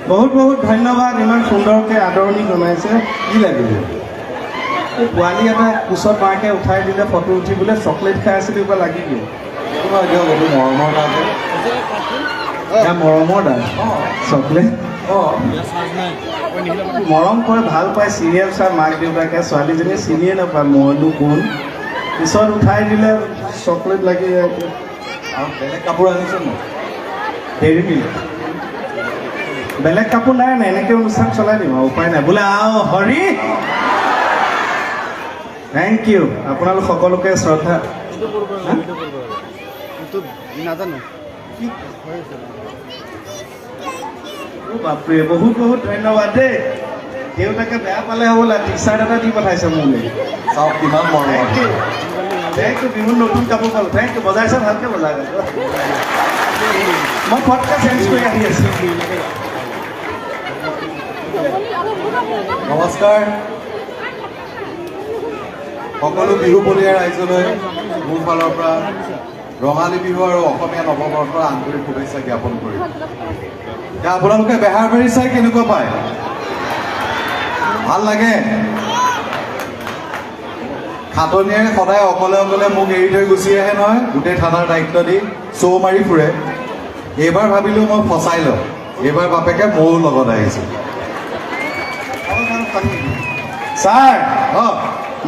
বহুত বহুত ধন্যবাদ ইমান সুন্দৰকৈ আদৰণি জনাইছে কি লাগিব এই পোৱালি এটা কোচত মাকে উঠাই দিলে ফটো উঠিবলৈ চকলেট খাই আছিলোঁ কিবা লাগিব তোমাৰ দিয়ক এইটো মৰমৰ তাতে মৰমৰ দাল চকলেট অঁ মৰম কৰে ভাল পায় চিৰিয়েল চাই মাক দেউতাকে ছোৱালীজনীয়ে চিনিয়ে নাপায় মইনো কোন পিছত উঠাই দিলে চকলেট লাগি যায় আৰু বেলেগ কাপোৰ আনিছে নাই ডেইৰী মিল্ক বেলেগ কাপোৰ নাই নাই এনেকৈ অনুষ্ঠান চলাই দিম আৰু উপায় নাই বোলে আও হৰি থেংক ইউ আপোনালোক সকলোকে শ্ৰদ্ধা নাজানো বাপৰে বহুত বহুত ধন্যবাদ দেই দেউতাকে বেয়া পালে হ'বলা টি চাৰ্ট এটা দি পঠাইছে মোলৈ চাওক কিমান মৰম থেংক ইউ বিহুত নতুন কাপোৰ পালোঁ থেংক ইউ বজাইছে ভালকৈ বজাই মই ফটকৈ চেঞ্জ কৰি আহি আছোঁ নমস্কাৰ সকলো বিহু পৰিয়াল ৰাইজলৈ মোৰ ফালৰ পৰা ৰঙালী বিহু আৰু অসমীয়া নৱবৰ্ষৰ আন্তৰিক শুভেচ্ছা জ্ঞাপন কৰিম এতিয়া আপোনালোকে বেহাৰবাৰী চাই কেনেকুৱা পায় ভাল লাগে খাটনিয়ে সদায় অকলে অকলে মোক এৰি থৈ গুচি আহে নহয় গোটেই থানাৰ দায়িত্ব দি চৌ মাৰি ফুৰে এইবাৰ ভাবিলোঁ মই ফচাই লওঁ এইবাৰ বাপেকে ময়ো লগত আহিছোঁ ছাৰ অঁ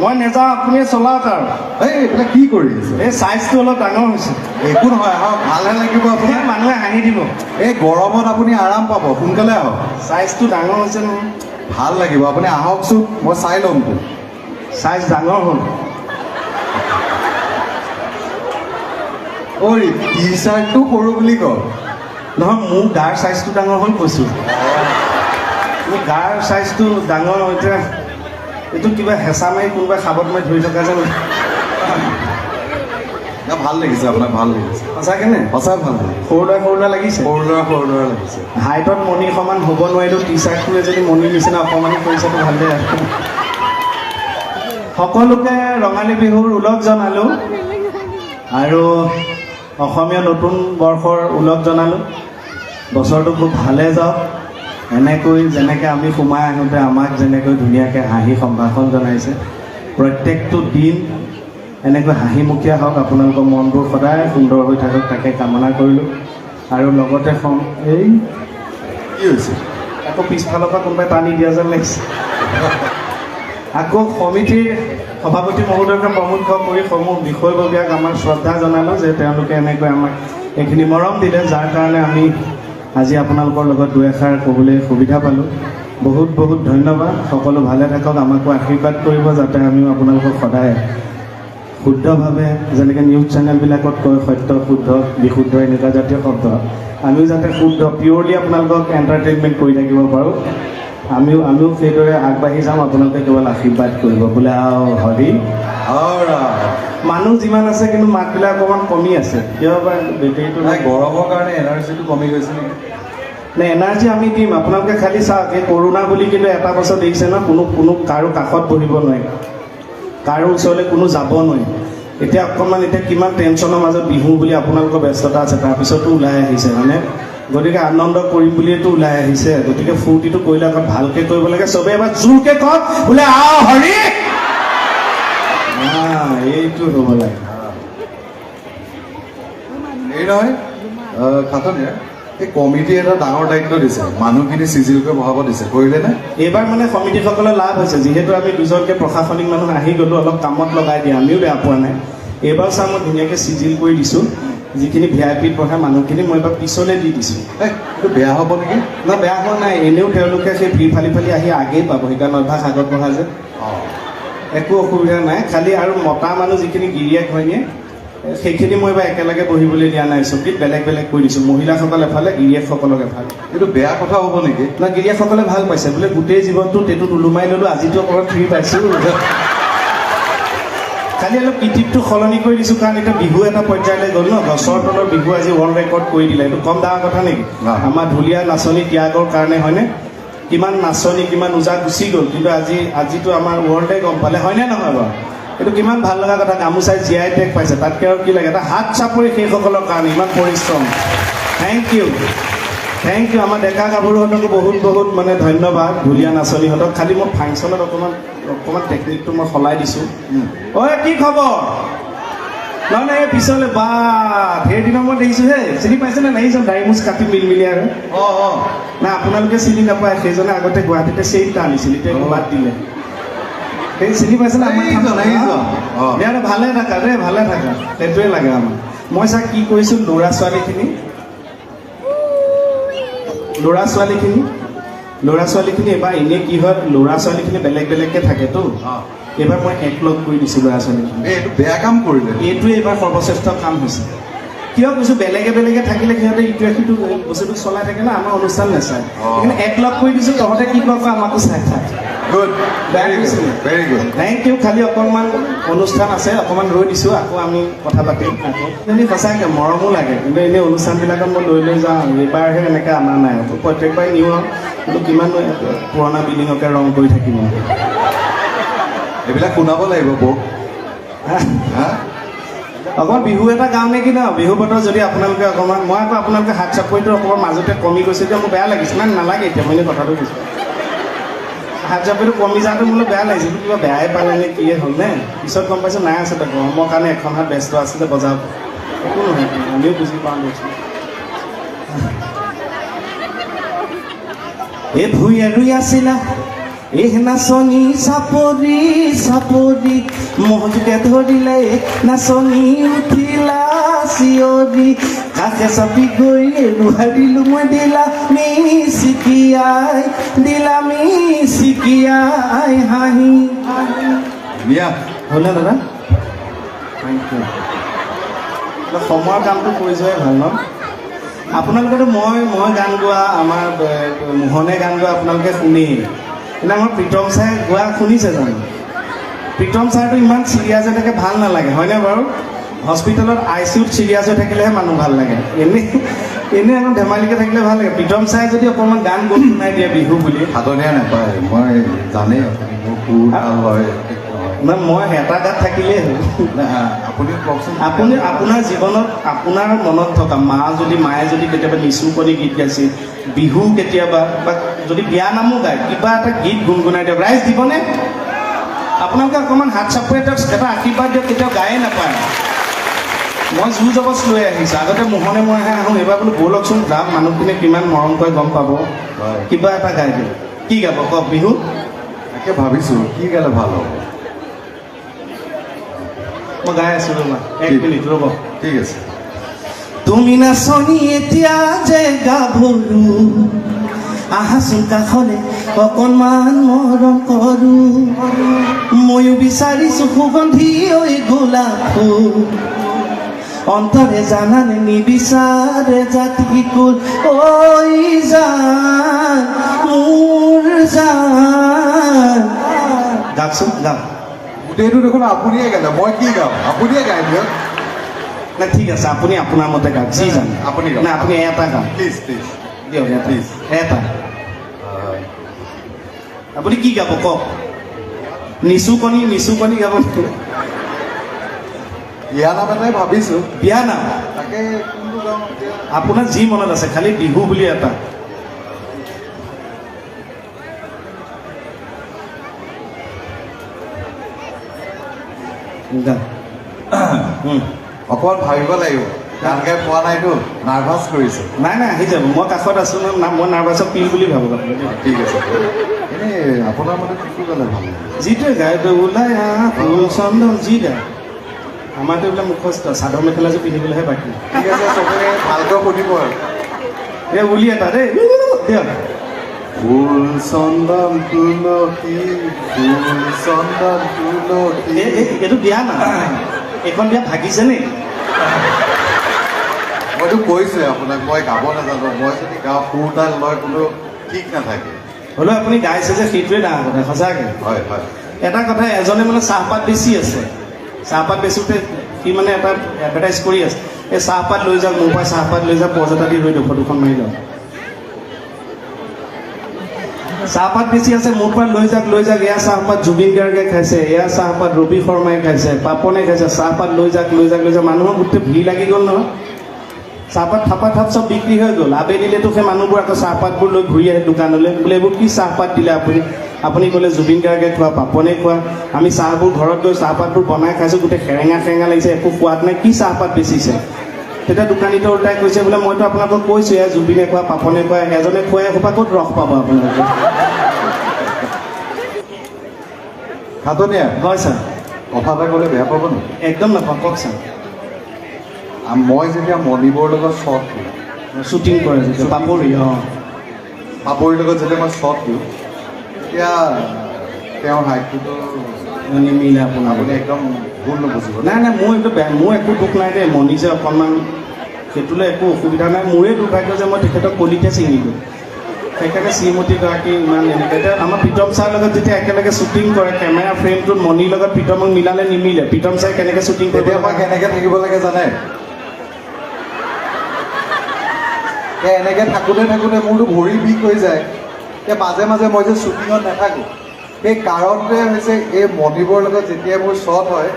মই নেযাওঁ আপুনি চলাওক আৰু এই এইবিলাক কি কৰি আছে এই চাইজটো অলপ ডাঙৰ হৈছে একো নহয় আহক ভালহে লাগিব আপোনাৰ মানুহে হাঁহি দিব এই গৰমত আপুনি আৰাম পাব সোনকালে আহক চাইজটো ডাঙৰ হৈছে নহয় ভাল লাগিব আপুনি আহকচোন মই চাই ল'মতো চাইজ ডাঙৰ হ'ল ঐ টি চাৰ্টটো সৰু বুলি কয় নহয় মোৰ গাৰ চাইজটো ডাঙৰ হ'ল কৈছোঁ মোৰ গাৰ চাইজটো ডাঙৰ এতিয়া এইটো কিবা হেঁচা মাৰি কোনোবাই খাবত মাৰি ধৰি থকা যেন ভাল লাগিছে আপোনাক ভাল লাগিছে সঁচাকৈ নে সঁচাই ভাল লাগিছে সৰু ল'ৰা লাগিছে সৰু ল'ৰা লাগিছে হাইটত মণি সমান হ'ব নোৱাৰিলোঁ টি চাৰ্টটোৱে যদি মণিৰ নিচিনা অকণমানি কৰিছেতো ভালেই আৰু সকলোকে ৰঙালী বিহুৰ ওলগ জনালোঁ আৰু অসমীয়া নতুন বৰ্ষৰ ওলগ জনালোঁ বছৰটো খুব ভালে যাওক এনেকৈ যেনেকৈ আমি সোমাই আহোঁতে আমাক যেনেকৈ ধুনীয়াকৈ হাঁহি সম্ভাষণ জনাইছে প্ৰত্যেকটো দিন এনেকৈ হাঁহিমুখীয়া হওক আপোনালোকৰ মনবোৰ সদায় সুন্দৰ হৈ থাকক তাকে কামনা কৰিলোঁ আৰু লগতে এই কি হৈছে আকৌ পিছফালৰ পৰা কোনোবাই টানি দিয়া যেন লাগিছে আকৌ সমিতিৰ সভাপতি মহোদয়কে প্ৰমুখ কৰি সমূহ বিষয়ববীয়াক আমাক শ্ৰদ্ধা জনালোঁ যে তেওঁলোকে এনেকৈ আমাক এইখিনি মৰম দিলে যাৰ কাৰণে আমি আজি আপোনালোকৰ লগত দুই এষাৰ ক'বলৈ সুবিধা পালোঁ বহুত বহুত ধন্যবাদ সকলো ভালে থাকক আমাকো আশীৰ্বাদ কৰিব যাতে আমিও আপোনালোকক সদায় শুদ্ধভাৱে যেনেকৈ নিউজ চেনেলবিলাকত কয় সত্য শুদ্ধ বিশুদ্ধ এনেকুৱা জাতীয় শব্দ আমিও যাতে শুদ্ধ পিয়'ৰলি আপোনালোকক এণ্টাৰটেইনমেণ্ট কৰি থাকিব পাৰোঁ আমিও সেইদৰে আগবাঢ়ি যাম আপোনালোকে কেৱল আশীৰ্বাদ কৰিব বোলে আও হৰি মানুহ যিমান আছে কিন্তু মাতবিলাক অকণমান কমি আছে কিয় বা বেটেৰীটো নাই গৰমৰ কাৰণে এনাৰ্জিটো কমি গৈছে নেকি নে এনাৰ্জি আমি দিম আপোনালোকে খালি চাওক এই কৰোণা বুলি কিন্তু এটা বছৰ দেখিছে ন কোনো কাৰো কাষত বহিব নোৱাৰে কাৰো ওচৰলৈ কোনো যাব নোৱাৰে এতিয়া অকণমান এতিয়া কিমান টেনশ্যনৰ মাজত বিহু বুলি আপোনালোকৰ ব্যস্ততা আছে তাৰপিছতো ওলাই আহিছে মানে গতিকে আনন্দ কৰিম বুলিয়েতো ওলাই আহিছে গতিকে ফূৰ্তিটো কৰিলে আকৌ ভালকৈ কৰিব লাগে চবেই এবাৰ জোৰকৈ কওক বোলে আও হৰি এইটো হ'ব লাগে এই নহয় খাটনিয়ে এই কমিটি এটা ডাঙৰ দায়িত্ব দিছে মানুহখিনি চিজিলকৈ বহাব দিছে কৰিলেনে এইবাৰ মানে সমিতিসকলৰ লাভ হৈছে যিহেতু আমি দুজনকৈ প্ৰশাসনিক মানুহ আহি গ'লোঁ অলপ কামত লগাই দিয়ে আমিও বেয়া পোৱা নাই এইবাৰ চাওঁ মই ধুনীয়াকৈ চিজিল কৰি দিছোঁ যিখিনি VIP পঢ়া মানুহখিনি মই এবাৰ পিছলৈ দি দিছোঁ এইটো বেয়া হ'ব নেকি না বেয়া হোৱা নাই এনেও তেওঁলোকে সেই ভিৰ ফালি ফালি আহি আগেই পাব সেইকাৰণে অভ্যাস আগত বঢ়া যে একো অসুবিধা নাই খালি আৰু মতা মানুহ যিখিনি গিৰিয়েক হয়নে সেইখিনি মই এবাৰ একেলগে বহিবলৈ দিয়া নাই চকীত বেলেগ বেলেগ কৰি দিছোঁ মহিলাসকল এফালে গিৰিয়েকসকলক এফালে এইটো বেয়া কথা হ'ব নেকি না গিৰিয়েকসকলে ভাল পাইছে বোলে গোটেই জীৱনটো টেটুত ওলোমাই ল'লোঁ আজিতো অকণমান ফ্ৰী পাইছোঁ খালি অলপ কিটিপটো সলনি কৰি দিছোঁ কাৰণ এতিয়া বিহু এটা পৰ্যায়লৈ গ'ল ন গছৰ তলৰ বিহু আজি ৱৰ্ল্ড ৰেকৰ্ড কৰি দিলে এইটো কম ডাঙৰ কথা নেকি আমাৰ ঢুলীয়া নাচনী ত্যাগৰ কাৰণে হয়নে কিমান নাচনী কিমান ওজা গুচি গ'ল কিন্তু আজিতো আমাৰ ৱৰ্ল্ডে গম পালে হয়নে নহয় বাৰু এইটো কিমান ভাল লগা কথা গামোচাই GI টেগ পাইছে তাতকৈ আৰু কি লাগে এটা হাত চাপৰি সেইসকলৰ কাৰণে ইমান পৰিশ্ৰম থেংক ইউ থেংক ইউ আমাৰ ডেকা গাভৰুহঁতকো বহুত বহুত মানে ধন্যবাদ ঢুলীয়া নাচনীহঁতক খালি মই ফাংচনত অকণমান টেকনিকটো মই সলাই দিছোঁ ঐ কি খবৰ নহয় এই পিছলৈ বা ধেৰ দিনৰ মই দেখিছোঁ হে চিনি পাইছেনে নাহিছোঁ দাড়ি মুচ কাটি মিলমিলি আৰু না আপোনালোকে চিনি নাপায় সেইজনে আগতে গুৱাহাটীতে চেইনটা আনিছিল এতিয়া বাদ দিলে সেই চিনি পাইছেনে ভালে থাকা দেই ভালে থাকা সেইটোৱে লাগে আমাক মই চা কি কৰিছোঁ ল'ৰা ছোৱালীখিনি এবাৰ এনেই কি হয় ল'ৰা ছোৱালীখিনি বেলেগ বেলেগকৈ থাকেতো এইবাৰ মই একলগ কৰি দিছোঁ ল'ৰা ছোৱালীখিনি এইটো বেয়া কাম কৰিলে এইটোৱে এইবাৰ সৰ্বশ্ৰেষ্ঠ কাম হৈছে কিয় কৈছোঁ বেলেগে বেলেগে থাকিলে সিহঁতে ইটোৱে সিটো বস্তুটো চলাই থাকে না আমাৰ অনুষ্ঠান নাচায় সেইকাৰণে একলগ কৰি দিছোঁ তহঁতে কি কওঁ আমাকো চাই থাক good very good thank you খালি অকণমান অনুষ্ঠান আছে অকণমান ৰৈ দিছোঁ আকৌ আমি কথা পাতিম আকৌ এনেই সঁচাকৈ মৰমো লাগে কিন্তু এনেই অনুষ্ঠানবিলাকত মই লৈ যাওঁ এইবাৰহে এনেকৈ অনা নাই প্ৰত্যেকবাৰে নিওঁ আৰু কিন্তু কিমান পুৰণা বিল্ডিঙকে ৰং কৰি থাকিম এইবিলাক শুনাব লাগিব বৌক অকণমান বিহু এটা গাওঁ নেকি ন বিহু বতৰ যদি আপোনালোকে অকণমান মই আকৌ আপোনালোকে হাত চাপৰিটো অকণমান মাজতে কমি গৈছে এতিয়া মোৰ বেয়া লাগিছে ইমান নালাগে এতিয়া মই কথাটো কৈছোঁ হাত চাপৰিটো কমি যাওঁতে মোলৈ বেয়া লাগিছিল কিবা বেয়াই পালে নে কিয়ে হ'ল নে পিছত গম পাইছোঁ নাই আছে গৰমৰ কাৰণে এখন হাত ব্যস্ত আছিলে বজাৰ একো নহয় আমিও বুজি পাওঁ লৈছোঁ এই ভূঞা ৰুই আছিলা এই নাচনী চাপৰি মহজুকে ধৰিলে নাচনী উঠিলা চিঞৰি কাষে চাপি গৈ ৰুহাৰিলো মই দিলা মিচিকিয়াই হাঁহি হ'লনে দাদা থেংক ইউ সময়ৰ কামটো কৰি যোৱাই ভাল ন আপোনালোকেতো মই গান গোৱা আমাৰ মোহনে গান গোৱা আপোনালোকে শুনি কিন্তু আমাৰ প্ৰীতম ছাৰে গোৱা শুনিছে জানো প্ৰীতম ছাৰটো ইমান চিৰিয়াছ হৈ থাকে ভাল নালাগে হয়নে বাৰু হস্পিটেলত ICUত চিৰিয়াছ হৈ থাকিলেহে মানুহ ভাল লাগে এনেই আকৌ ধেমালিকৈ থাকিলে ভাল লাগে প্ৰীতম ছাৰে যদি অকণমান গান গোৱা শুনাই দিয়ে বিহু বুলি সাধনীয়া নাপায় মই জানেই আপুনি মোৰ সুৰ ভাল হয় মই এটা গাত থাকিলেই হ'ল আপুনি কওকচোন আপুনি আপোনাৰ জীৱনত আপোনাৰ মনত থকা মায়ে যদি কেতিয়াবা নিচুকনি গীত গাইছিল বিহু কেতিয়াবা বা যদি বিয়া নামো গায় কিবা এটা গীত গুণগুণাই দিয়ক ৰাইজ দিবনে আপোনালোকে অকণমান হাত চাপৰি দিয়ক এটা আশীৰ্বাদ দিয়ক কেতিয়াও গায়ে নাপায় মই জোৰ জবজ লৈ আহিছোঁ আগতে মোহনে মইহে আহোঁ এইবাৰ বোলো ব'লকচোন যাম মানুহখিনিয়ে কিমান মৰম কৰে গম পাব কিবা এটা গাই দিয়ক কি গাব কওক বিহু তাকে ভাবিছোঁ কি গালে ভাল হ'ব মই গাই আছোঁ ৰ'বা 1 মিনিট ৰ'ব ঠিক আছে তুমি নাচনী এতিয়া যে গাভৰু আহাচোন কাষলে অকণমান মৰম কৰোঁ ময়ো বিচাৰিছোঁ সুগন্ধি ঐ গোলাপ ফুল অন্তৰে জানানে নিবিচাৰে জাতি কুল ঐ জান মোৰ জান গাওকচোন গাওক গোটেইটো দেখোন আপুনিয়ে গালে মই কি গাম আপুনিয়ে গাই দিয়ক না ঠিক আছে আপুনি আপোনাৰ মতে গাওক যি জানে আপুনি না আপুনি এটা গাওক প্লিজ দিয়ক প্লিজ এটা আপুনি কি গাব কওক নিচুকনি গাব বিয়া নাম এটাই ভাবিছোঁ বিয়া নাম তাকে কোনটো গাওঁ এতিয়া আপোনাৰ যি মনত আছে খালি বিহু বুলি এটা অকণমান ভাবিব লাগিব গান গাই পোৱা নাইতো নাৰ্ভাছ কৰিছোঁ নাই আহি যাব মই কাষত আছোঁ ন মই নাৰ্ভাছক পিল বুলি ভাবোঁ ঠিক আছে এনেই আপোনাৰ মতে কোনটো গালে ভাল যিটোৱে গায় ওলাই ফুল চন্দন যি গায় আমাৰতো এইবিলাক মুখস্থ চাদৰ মেখেলাযোৰ পিন্ধিবলৈহে বাকী ঠিক আছে চবে ভালকৈ শুনিব আৰু এই উলি এটা দেই দিয়ক ফুল চন্দন তুলসী এইটো বিয়া না এইখন বিয়া ভাগিছে নে মইতো কৈছোৱে আপোনাক মই গাব নাজানো মই যদি গাওঁ সুৰ তাল লয় কোনো ঠিক নাথাকে হ'লেও আপুনি গাইছে যে সেইটোৱে ডাঙৰ কথা সঁচাকৈ হয় এটা কথা এজনে মানে চাহপাত বেছি আছে চাহপাত বেচোঁতে সি মানে এটা এডভাৰটাইজ কৰি আছে এই চাহপাত লৈ যাওক মোৰ পৰা চাহপাত লৈ যাওক পজ এটা দি ৰৈ দিয়ক ফটোখন মাৰি লওক চাহপাত বেছি আছে মোৰ পৰা লৈ যাওক এয়া চাহপাত জুবিন গাৰ্গে খাইছে এয়া চাহপাত ৰবি শৰ্মাই খাইছে পাপনে খাইছে চাহপাত লৈ যাওক মানুহৰ গোটেই ভিৰ লাগি গ'ল নহয় চাহপাত থাপাত চব বিক্ৰী হৈ গ'ল। আবেলিলেতো সেই মানুহবোৰ আকৌ চাহপাতবোৰ লৈ ঘূৰি আহে দোকানলৈ, বোলে এইবোৰ কি চাহপাত দিলে আপুনি ক'লে জুবিন গাৰ্গে খোৱা, পাপনে খোৱা। আমি চাহবোৰ ঘৰত গৈ চাহপাতবোৰ বনাই খাইছোঁ, গোটেই সেৰেঙা লাগিছে, একো সোৱাদ নাই, কি চাহপাত বেচিছে? তেতিয়া দোকানীটো উল্টাই কৈছে বোলে মইতো আপোনালোকক কৈছোঁ এয়া জুবিনে খোৱা, পাপনে খোৱা, এজনে খুৱাই এসোপা ক'ত ৰস পাব আপোনালোকে? খাতনীয়া হয় ছাৰ, কথা এটা ক'লে বেয়া পাব নেকি? একদম নাপাওঁ, কওক ছাৰ। মই যেতিয়া মণিবৰ লগত শ্বট দিওঁ, শ্বুটিং কৰে যেতিয়া পাপৰি, পাপৰিৰ লগত যেতিয়া মই শ্বট দিওঁ, তেতিয়া তেওঁৰ হাইটটোতো নিমিলে আপোনাৰ। আপুনি একদম ভুল নুবুজিব। নাই মোৰ এইটো বেয়া, মোৰ একো দুখ নাই দেই, মণি যে অকণমান সেইটোলৈ একো অসুবিধা নাই। মোৰে দুৰ্ভাগ্য যে মই তেখেতক কলিতে ছিঙিলোঁ, সেইকাৰণে শ্ৰীমতীগৰাকী ইমান এনেকৈ। এতিয়া আমাৰ প্ৰীতম ছাৰৰ লগত যেতিয়া একেলগে শ্বুটিং কৰে, কেমেৰা ফ্ৰেমটোত মণিৰ লগত প্ৰীতমক মিলালে নিমিলে। প্ৰীতম ছাৰে কেনেকৈ শ্বুটিং কৰিব তেতিয়া মই কেনেকৈ থাকিব লাগে জানে? এনেকৈ থাকোঁতে মোৰতো ভৰি বিষ হৈ যায়। মাজে মাজে মই যে শ্বুটিঙত নাথাকোঁ, সেই কাৰণটোৱে হৈছে এই মণিবৰ লগত যেতিয়া মোৰ শ্বট হয়,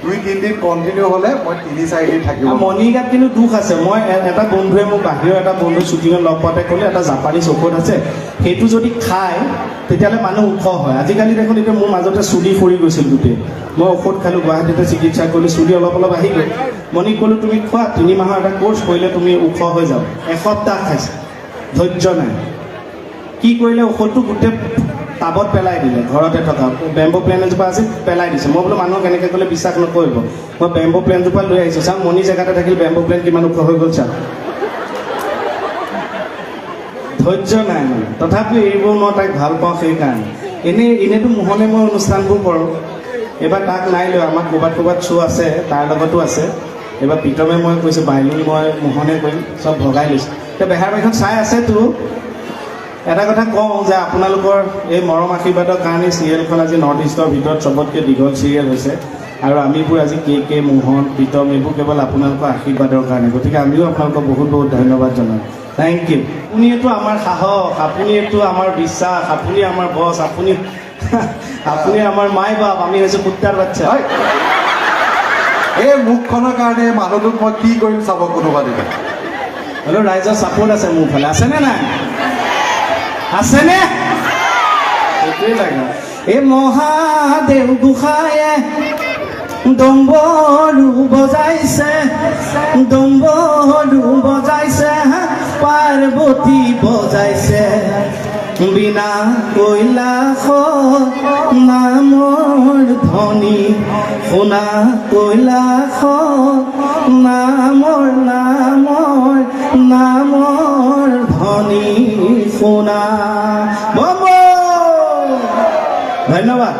2-3 দিন কণ্টিনিউ হ'লে মই 3-4 দিন থাকিব। মণিৰ গাত কিন্তু দুখ আছে। মই এটা বন্ধুৱে মোক বাহিৰৰ এটা বন্ধু শ্বুটিঙত লগ পাওঁতে ক'লে এটা জাপানীজ ঔষধ আছে, সেইটো যদি খায় তেতিয়াহ'লে মানুহ ওখ হয়। আজিকালি দেখোন এতিয়া মোৰ মাজতে চুলি সৰি গৈছিল গোটেই। মই ঔষধ খালোঁ, গুৱাহাটীতে চিকিৎসা কৰিলোঁ, চুলি অলপ আহি গ'ল। মণিক ক'লোঁ তুমি খোৱা, 3 মাহৰ এটা কোৰ্চ কৰিলে তুমি ওখ হৈ যাওঁ। এসপ্তাহ খাইছে, ধৈৰ্য নাই। কি কৰিলে, ঔষধটো গোটেই টাবত পেলাই দিলে, ঘৰতে থকা বেম্বো প্লেন এজোপা আছিল, পেলাই দিছে। মই বোলো মানুহক এনেকৈ ক'লে বিশ্বাস নকৰিব। মই বেম্বো প্লেনজোপা লৈ আহিছোঁ, চাওক মণি জেগাতে থাকিল বেম্বো প্লেন কিমান ওখ হৈ গ'ল চাওক। ধৈৰ্য নাই মানে, তথাপিও এৰিব মই তাইক ভাল পাওঁ সেইকাৰণে। এনেইতো মোহনে মই অনুষ্ঠানবোৰ কৰোঁ। এইবাৰ তাক নাই লৈ, আমাৰ ক'ৰবাত শ্ব' আছে, তাৰ লগতো আছে। এইবাৰ প্ৰীতমে মই কৈছোঁ বাইলুং মই মোহনে কৰিম, চব ভগাই লৈছোঁ। এতিয়া বেহাৰবাৰীখন চাই আছেতো। এটা কথা কওঁ যে আপোনালোকৰ এই মৰম আশীৰ্বাদৰ কাৰণে চিৰিয়েলখন আজি নৰ্থ ইষ্টৰ ভিতৰত চবতকৈ দীঘল চিৰিয়েল হৈছে। আৰু আমিবোৰ আজি কে মোহন, প্ৰীতম এইবোৰ কেৱল আপোনালোকৰ আশীৰ্বাদৰ কাৰণে। গতিকে আমিও আপোনালোকক বহুত ধন্যবাদ জনাওঁ। Thank U. আপুনিয়েতো আমাৰ সাহস, আপুনিয়েতো আমাৰ বিশ্বাস, আপুনি আমাৰ বছ, আপুনি আমাৰ মাই বাপ, আমি হৈছোঁ কুত্তাৰ বাচ্চা। এই মুখখনৰ কাৰণে মানুহটোক মই কি কৰিম চাব কোনোবা দিনা। হ'লেও ৰাইজৰ ছাপোৰ্ট আছে মোৰ ফালে, আছেনে নাই? আছেনে? সেইটোৱে লাগে। এই মহাদেৱ গোসাঁয়ে ডম্বৰু বজাইছে, পাৰ্বতী বজাইছে, বিনা কৈলাশ নামৰ ধ্বনি, শুনা কৈলাশ নামৰ ধ্বনি শুনা। ধন্যবাদ।